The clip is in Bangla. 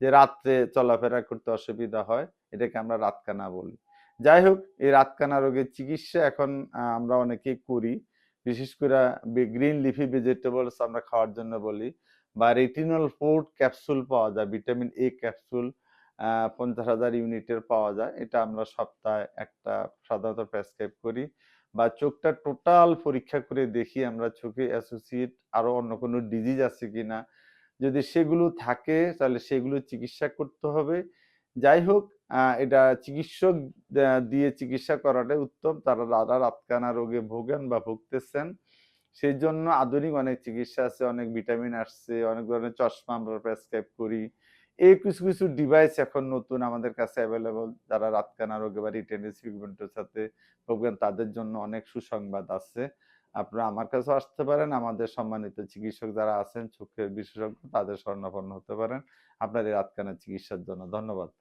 যে রাত্রে চলাফেরা করতে অসুবিধা হয়, এটাকে আমরা রাতকানা বলি। যাই হোক, এই রাতকানা রোগের চিকিৎসা এখন আমরা অনেকেই করি, বিশেষ করে গ্রিন লিফি ভেজিটেবলস আমরা খাওয়ার জন্য বলি, বা রেটিনল 4 ক্যাপসুল পাওয়া যায়, ভিটামিন এ ক্যাপসুল 50,000 ইউনিটের পাওয়া যায়, এটা আমরা সপ্তাহে একটা সাধারণত প্রেসক্রাইব করি। বা চোখটা টোটাল পরীক্ষা করে দেখি আমরা চোখে অ্যাসোসিয়েট আরো অন্য কোনো ডিজিজ আছে কিনা, যদি সেগুলো থাকে তাহলে সেগুলো চিকিৎসা করতে হবে। যাই হোক, এটা চিকিৎসক দিয়ে চিকিৎসা করাটাই উত্তম, যারা রাতকানা রোগে ভোগেন বা ভুগতেছেন। সেই জন্য আধুনিক অনেক চিকিৎসা আছে, অনেক ভিটামিন আসছে, অনেক ধরনের চশমা আমরা প্রেসক্রাইব করি। এই কিছু কিছু ডিভাইস এখন নতুন আমাদের কাছে অ্যাভেলেবল, যারা রাতকানা রোগে বা রিটিনাল পিগমেন্টের সাথে ভোগেন তাদের জন্য অনেক সুসংবাদ আছে। আপনারা আমার কাছেও আসতে পারেন, আমাদের সম্মানিত চিকিৎসক যারা আছেন চোখের বিশেষজ্ঞ তাদের শরণাপন্ন হতে পারেন আপনার এই রাতকানা চিকিৎসার জন্য। ধন্যবাদ।